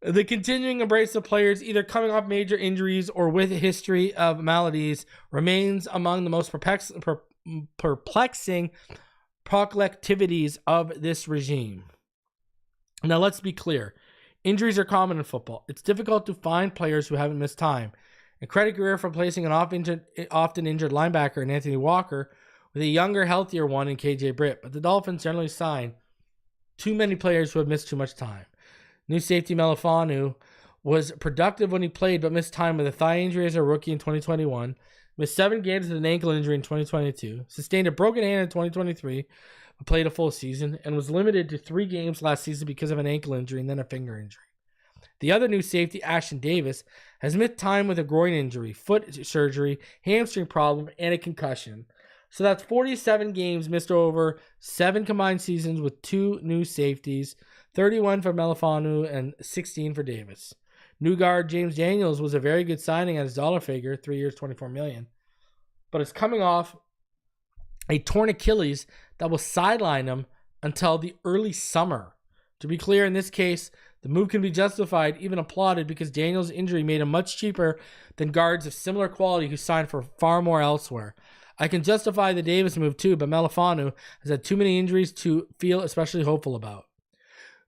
The continuing embrace of players either coming off major injuries or with a history of maladies remains among the most perplexing proclivities of this regime. Now, let's be clear. Injuries are common in football. It's difficult to find players who haven't missed time. And credit Grier for placing an often injured linebacker in Anthony Walker with a younger, healthier one in KJ Britt. But the Dolphins generally sign too many players who have missed too much time. New safety Melifanu was productive when he played, but missed time with a thigh injury as a rookie in 2021. Missed 7 games with an ankle injury in 2022. Sustained a broken hand in 2023, but played a full season. And was limited to 3 games last season because of an ankle injury and then a finger injury. The other new safety, Ashton Davis, has missed time with a groin injury, foot surgery, hamstring problem, and a concussion. So that's 47 games missed over 7 combined seasons with 2 new safeties, 31 for Melifanu and 16 for Davis. New guard James Daniels was a very good signing at his dollar figure, 3 years, $24 million. But it's coming off a torn Achilles that will sideline him until the early summer. To be clear, in this case, the move can be justified, even applauded, because Daniels' injury made him much cheaper than guards of similar quality who signed for far more elsewhere. I can justify the Davis move too, but Melifanu has had too many injuries to feel especially hopeful about.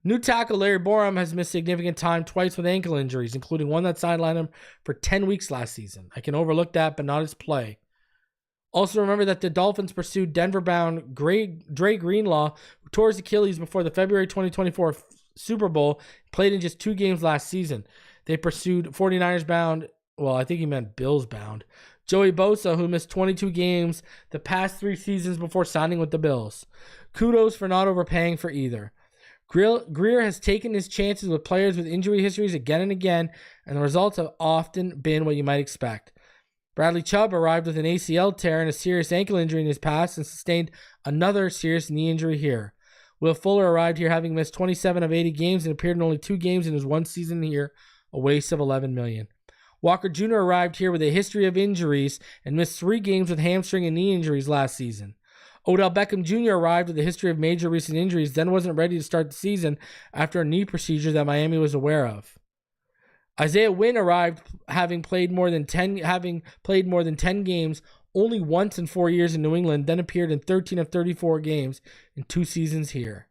New tackle Larry Borum has missed significant time twice with ankle injuries, including one that sidelined him for 10 weeks last season. I can overlook that, but not his play. Also remember that the Dolphins pursued Denver-bound Dre Greenlaw, who tore his Achilles before the February 2024 Super Bowl, played in just 2 games last season. They pursued 49ers-bound, well, I think he meant Bills-bound, Joey Bosa, who missed 22 games the past 3 seasons before signing with the Bills. Kudos for not overpaying for either. Grier has taken his chances with players with injury histories again and again, and the results have often been what you might expect. Bradley Chubb arrived with an ACL tear and a serious ankle injury in his past and sustained another serious knee injury here. Will Fuller arrived here having missed 27 of 80 games and appeared in only 2 games in his 1 season here, a waste of $11 million. Walker Jr. arrived here with a history of injuries and missed 3 games with hamstring and knee injuries last season. Odell Beckham Jr. arrived with a history of major recent injuries, then wasn't ready to start the season after a knee procedure that Miami was aware of. Isaiah Wynn arrived having played more than 10 games only once in 4 years in New England, then appeared in 13 of 34 games in 2 seasons here.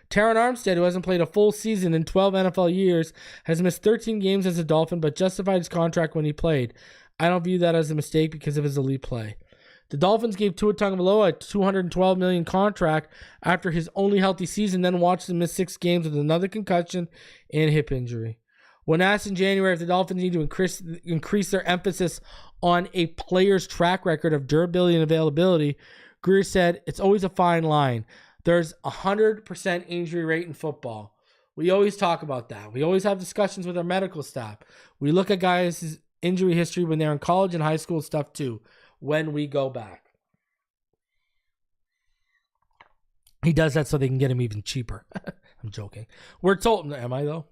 Taron Armstead, who hasn't played a full season in 12 NFL years, has missed 13 games as a Dolphin, but justified his contract when he played. I don't view that as a mistake because of his elite play. The Dolphins gave Tua Tagovailoa a $212 million contract after his only healthy season, then watched him miss 6 games with another concussion and hip injury. When asked in January if the Dolphins need to increase their emphasis on a player's track record of durability and availability, Grier said, "It's always a fine line. There's 100% injury rate in football. We always talk about that. We always have discussions with our medical staff. We look at guys' injury history when they're in college and high school stuff too, when we go back. He does that so they can get him even cheaper. I'm joking. We're told, am I though?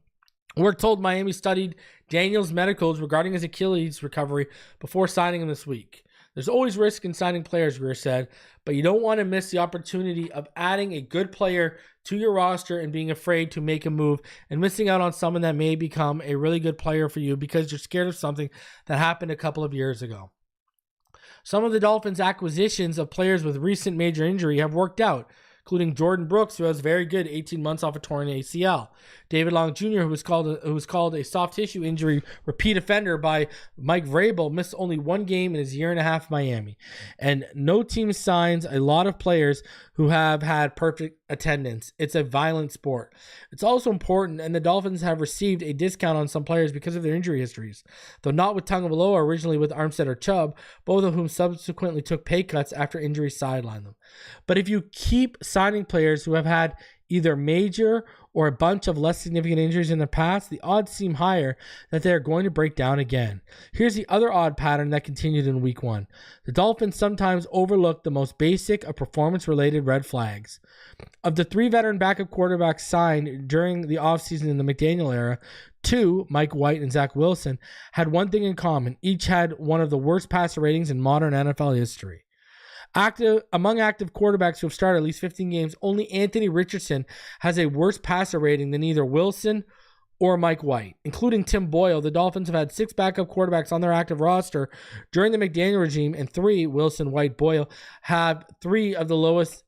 We're told Miami studied Daniel's medicals regarding his Achilles recovery before signing him this week. There's always risk in signing players, Grier said, but you don't want to miss the opportunity of adding a good player to your roster and being afraid to make a move and missing out on someone that may become a really good player for you because you're scared of something that happened a couple of years ago. Some of the Dolphins' acquisitions of players with recent major injury have worked out, including Jordan Brooks, who has very good 18 months off a torn ACL. David Long Jr., who was called a soft tissue injury repeat offender by Mike Vrabel, missed only one game in his year and a half in Miami. And no team signs a lot of players who have had perfect attendance. It's a violent sport. It's also important, and the Dolphins have received a discount on some players because of their injury histories, though not with Tagovailoa, originally with Armstead or Chubb, both of whom subsequently took pay cuts after injuries sidelined them. But if you keep signing players who have had either major or a bunch of less significant injuries in the past, the odds seem higher that they are going to break down again. Here's the other odd pattern that continued in week 1. The Dolphins sometimes overlook the most basic of performance-related red flags. Of the 3 veteran backup quarterbacks signed during the offseason in the McDaniel era, 2, Mike White and Zach Wilson, had one thing in common. Each had one of the worst passer ratings in modern NFL history. Among active quarterbacks who have started at least 15 games, only Anthony Richardson has a worse passer rating than either Wilson or Mike White. Including Tim Boyle, the Dolphins have had 6 backup quarterbacks on their active roster during the McDaniel regime, and 3, Wilson, White, Boyle, have 3 of the lowest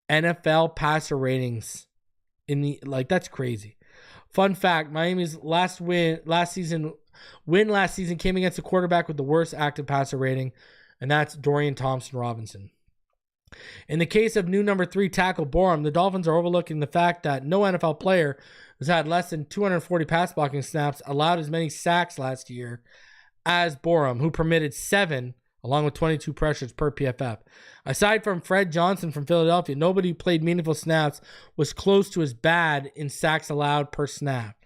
NFL passer ratings that's crazy. Fun fact, Miami's last season came against a quarterback with the worst active passer rating, and that's Dorian Thompson-Robinson. In the case of new number 3 tackle Borum, the Dolphins are overlooking the fact that no NFL player who's had less than 240 pass blocking snaps allowed as many sacks last year as Borum, who permitted 7, along with 22 pressures per PFF. Aside from Fred Johnson from Philadelphia, nobody who played meaningful snaps was close to as bad in sacks allowed per snap.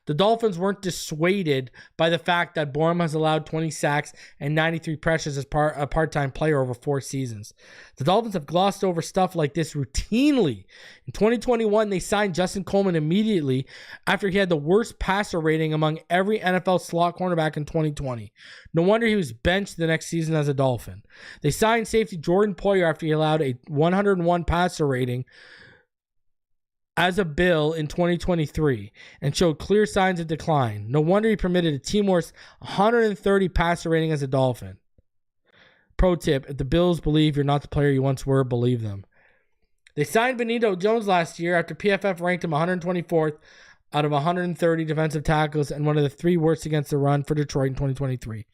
The Dolphins weren't dissuaded by the fact that Borum has allowed 20 sacks and 93 pressures as a part-time player over 4 seasons. The Dolphins have glossed over stuff like this routinely. In 2021, they signed Justin Coleman immediately after he had the worst passer rating among every NFL slot cornerback in 2020. No wonder he was benched the next season as a Dolphin. They signed safety Jordan Poyer after he allowed a 101 passer rating as a Bill in 2023 and showed clear signs of decline. No wonder he permitted a team worst 130 passer rating as a Dolphin. Pro tip, if the Bills believe you're not the player you once were, believe them. They signed Benito Jones last year after PFF ranked him 124th out of 130 defensive tackles and one of the 3 worst against the run for Detroit in 2023.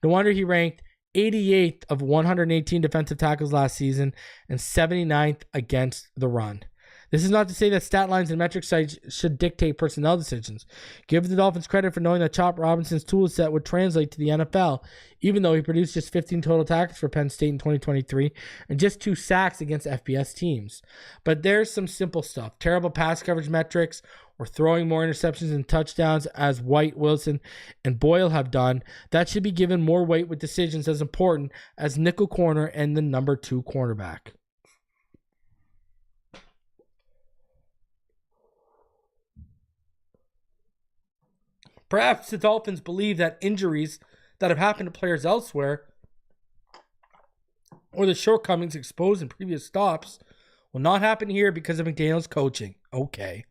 No wonder he ranked 88th of 118 defensive tackles last season and 79th against the run. This is not to say that stat lines and metric sites should dictate personnel decisions. Give the Dolphins credit for knowing that Chop Robinson's tool set would translate to the NFL, even though he produced just 15 total tackles for Penn State in 2023 and just 2 sacks against FBS teams. But there's some simple stuff. Terrible pass coverage metrics or throwing more interceptions and touchdowns as White, Wilson, and Boyle have done. That should be given more weight with decisions as important as nickel corner and the number 2 cornerback. Perhaps the Dolphins believe that injuries that have happened to players elsewhere or the shortcomings exposed in previous stops will not happen here because of McDaniel's coaching. Okay.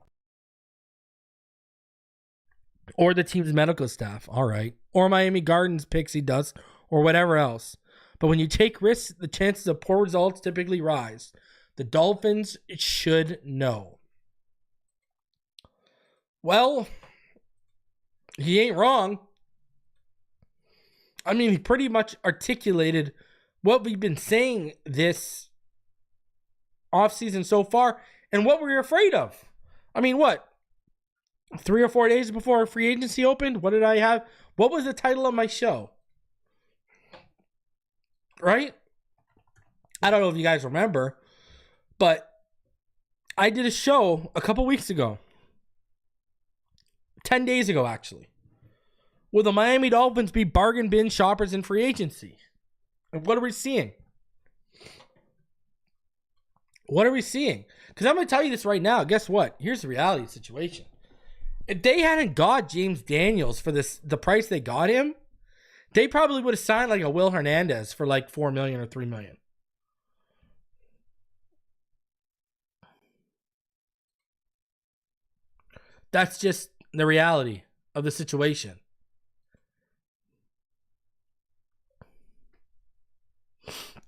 Or the team's medical staff. All right. Or Miami Gardens pixie dust or whatever else. But when you take risks, the chances of poor results typically rise. The Dolphins should know. Well, he ain't wrong. I mean, he pretty much articulated what we've been saying this offseason so far and what we're afraid of. I mean, what? 3 or 4 days before free agency opened, what did I have? What was the title of my show? Right? I don't know if you guys remember, but I did a show a couple weeks ago 10 days ago, actually. Will the Miami Dolphins be bargain bin shoppers in free agency? And what are we seeing? What are we seeing? Because I'm going to tell you this right now. Guess what? Here's the reality situation. If they hadn't got James Daniels for the price they got him, they probably would have signed like a Will Hernandez for like $4 million or $3 million. That's just the reality of the situation.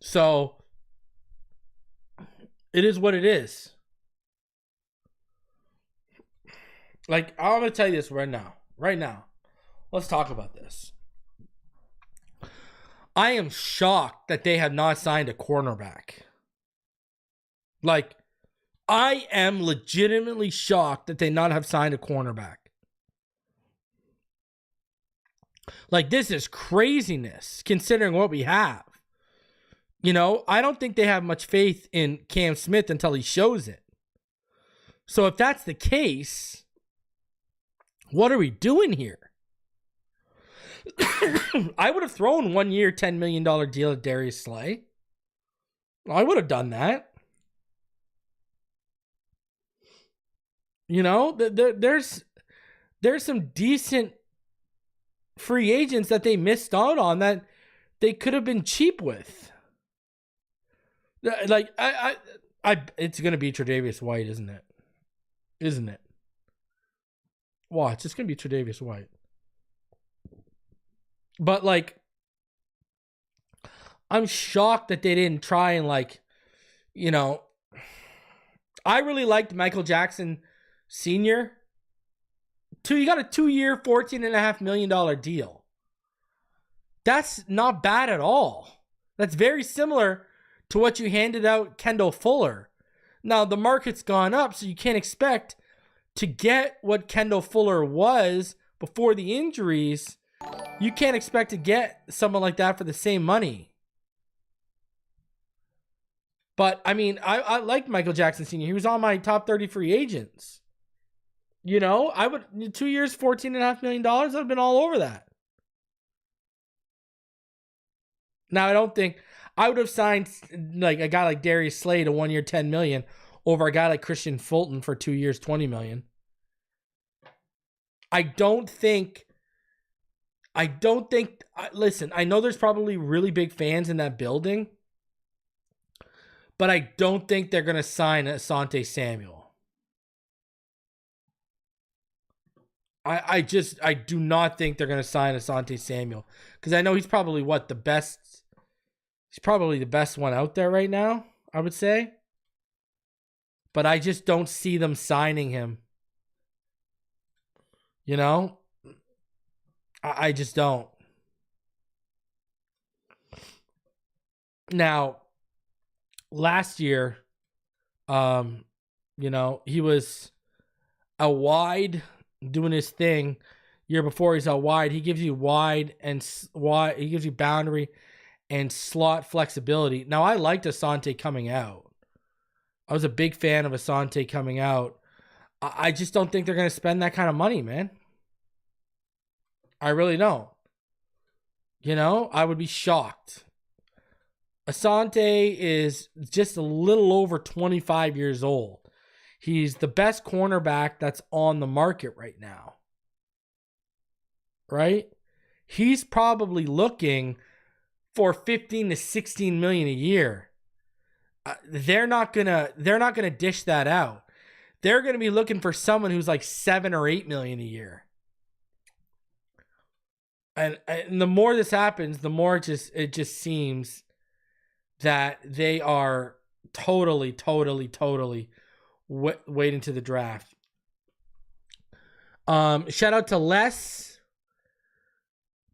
So it is what it is. Like, I'm going to tell you this right now. Right now. Let's talk about this. I am shocked that they have not signed a cornerback. Like, I am legitimately shocked that they not have signed a cornerback. Like, this is craziness considering what we have. You know, I don't think they have much faith in Cam Smith until he shows it. So if that's the case, what are we doing here? I would have thrown 1 year, $10 million deal at Darius Slay. I would have done that. You know, there's some decent free agents that they missed out on that they could have been cheap with. Like, it's going to be Tre'Davious White, isn't it? Isn't it? Watch, it's going to be Tre'Davious White. But, like, I'm shocked that they didn't try and, like, you know, I really liked Michael Jackson Sr. You got a 2 year, $14.5 million deal. That's not bad at all. That's very similar to what you handed out Kendall Fuller. Now, the market's gone up, so you can't expect to get what Kendall Fuller was before the injuries. You can't expect to get someone like that for the same money. But, I mean, I liked Michael Jackson Sr. He was on my top 30 free agents. You know, I would, 2 years, $14.5 million, I'd have been all over that. Now, I don't think I would have signed like a guy like Darius Slay to 1 year, $10 million over a guy like Christian Fulton for 2 years, $20 million. I don't think, listen, I know there's probably really big fans in that building, but I don't think they're going to sign Asante Samuel. I do not think they're going to sign Asante Samuel because I know he's probably he's probably the best one out there right now, I would say. But I just don't see them signing him. You know? I just don't. Now, last year, you know, he was a wide doing his thing. Year before, he's a wide. He gives you wide and wide. He gives you boundary and slot flexibility. Now, I liked Asante coming out. I was a big fan of Asante coming out. I just don't think they're going to spend that kind of money, man. I really don't. You know, I would be shocked. Asante is just a little over 25 years old. He's the best cornerback that's on the market right now. Right? He's probably looking for 15 to 16 million a year. They're not gonna dish that out. They're gonna be looking for someone who's like 7 or 8 million a year. And the more this happens, the more it just seems that they are totally waiting to the draft. Shout out to Les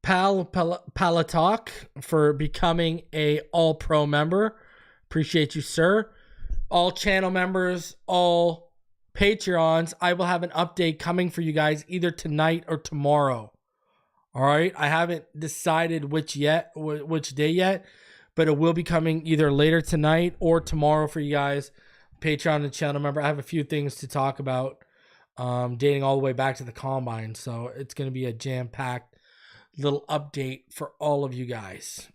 Palatok for becoming a all-pro member. Appreciate you, sir. All channel members, all Patreons, I will have an update coming for you guys either tonight or tomorrow. All right? I haven't decided which day yet, but it will be coming either later tonight or tomorrow for you guys. Patreon and channel member. I have a few things to talk about. dating all the way back to the combine. So it's going to be a jam-packed little update for all of you guys.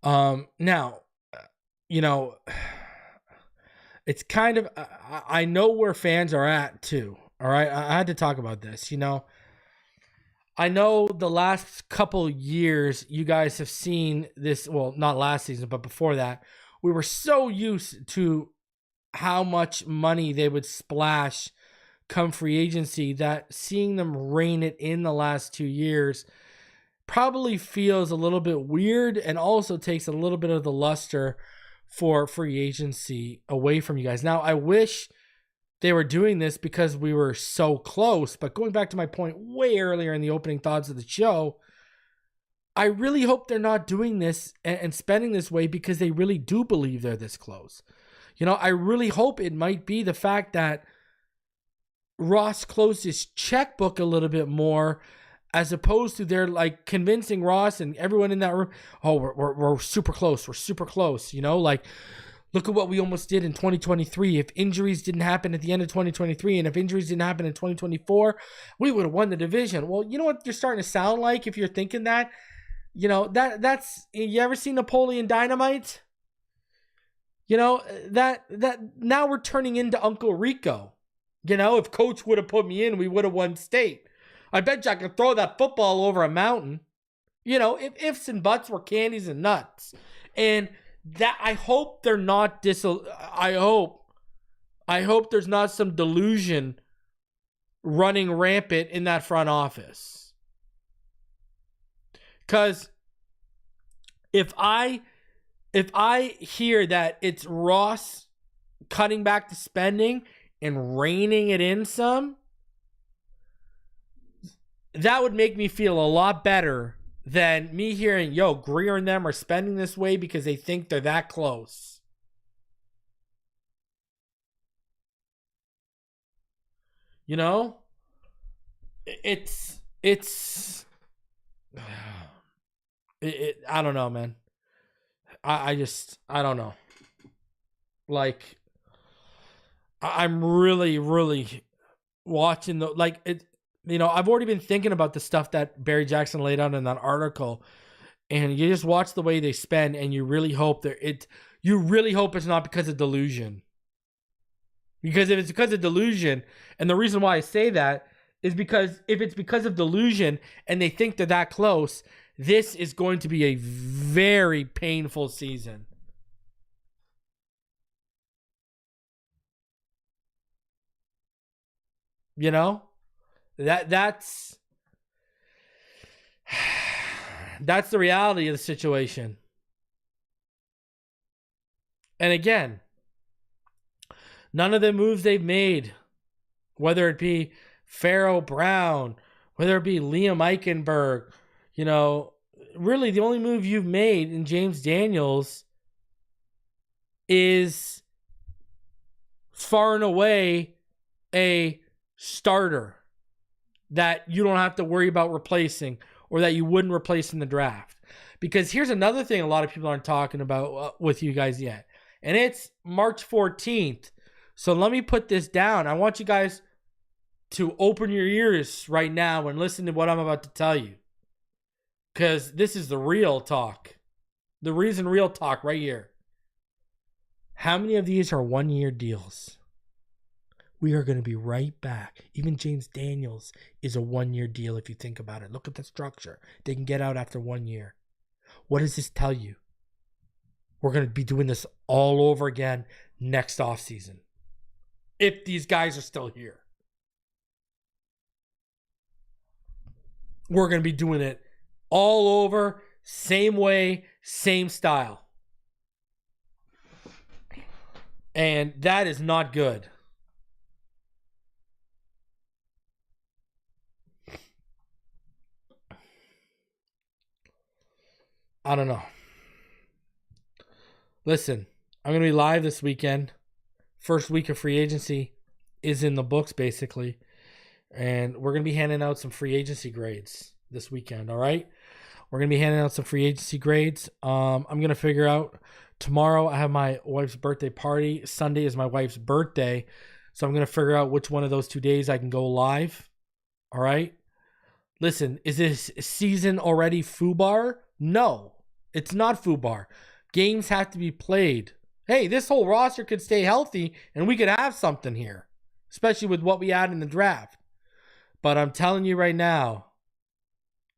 Now, it's kind of, I know where fans are at too. All right. I had to talk about this, I know the last couple years you guys have seen this, well, not last season, but before that, we were so used to how much money they would splash come free agency that seeing them rein it in the last 2 years probably feels a little bit weird and also takes a little bit of the luster for free agency away from you guys. Now, I wish they were doing this because we were so close, but going back to my point way earlier in the opening thoughts of the show, I really hope they're not doing this and spending this way because they really do believe they're this close. I really hope it might be the fact that Ross closed his checkbook a little bit more as opposed to they're like convincing Ross and everyone in that room, oh, we're super close. We're super close. Look at what we almost did in 2023. If injuries didn't happen at the end of 2023 and if injuries didn't happen in 2024, we would have won the division. Well, you know what you're starting to sound like if you're thinking that? That's, you ever seen Napoleon Dynamite? That now we're turning into Uncle Rico. If coach would have put me in, we would have won state. I bet you I could throw that football over a mountain. If ifs and buts were candies and nuts. And that, I hope they're not I hope there's not some delusion running rampant in that front office. Because if I hear that it's Ross cutting back the spending and reining it in some, that would make me feel a lot better than me hearing, Grier and them are spending this way because they think they're that close. It's I don't know, man. I don't know. Like, I'm really, really watching I've already been thinking about the stuff that Barry Jackson laid out in that article, and you just watch the way they spend, and you really hope it's not because of delusion. Because if it's because of delusion, and the reason why I say that is because if it's because of delusion and they think they're that close, this is going to be a very painful season. That's the reality of the situation. And again, none of the moves they've made, whether it be Pharaoh Brown, whether it be Liam Eichenberg, really the only move you've made in James Daniels is far and away a starter that you don't have to worry about replacing or that you wouldn't replace in the draft. Because here's another thing a lot of people aren't talking about with you guys yet. And it's March 14th. So let me put this down. I want you guys to open your ears right now and listen to what I'm about to tell you. Because this is the real talk. The reason real talk right here. How many of these are 1-year deals? We are going to be right back. Even James Daniels is a 1-year deal if you think about it. Look at the structure. They can get out after 1 year. What does this tell you? We're going to be doing this all over again next offseason. If these guys are still here. We're going to be doing it all over, same way, same style. And that is not good. I don't know. Listen, I'm going to be live this weekend. First week of free agency is in the books, basically. And we're going to be handing out some free agency grades this weekend, all right? We're going to be handing out some free agency grades. I'm going to figure out tomorrow I have my wife's birthday party. Sunday is my wife's birthday. So I'm going to figure out which one of those 2 days I can go live. All right. Listen, is this season already FUBAR? No, it's not FUBAR. Games have to be played. Hey, this whole roster could stay healthy and we could have something here, especially with what we had in the draft. But I'm telling you right now,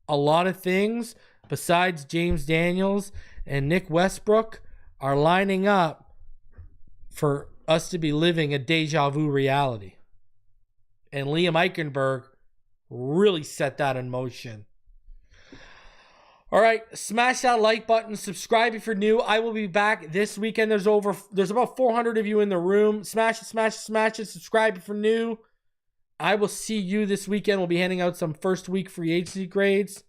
a lot of things besides James Daniels and Nick Westbrook are lining up for us to be living a deja vu reality. And Liam Eichenberg really set that in motion. All right, smash that like button, subscribe if you're new. I will be back this weekend. There's about 400 of you in the room. Smash it, smash it, smash it. Subscribe if you're new. I will see you this weekend. We'll be handing out some first week free agency grades.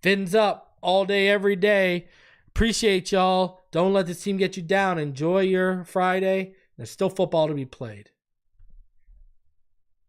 Fins up all day, every day. Appreciate y'all. Don't let this team get you down. Enjoy your Friday. There's still football to be played.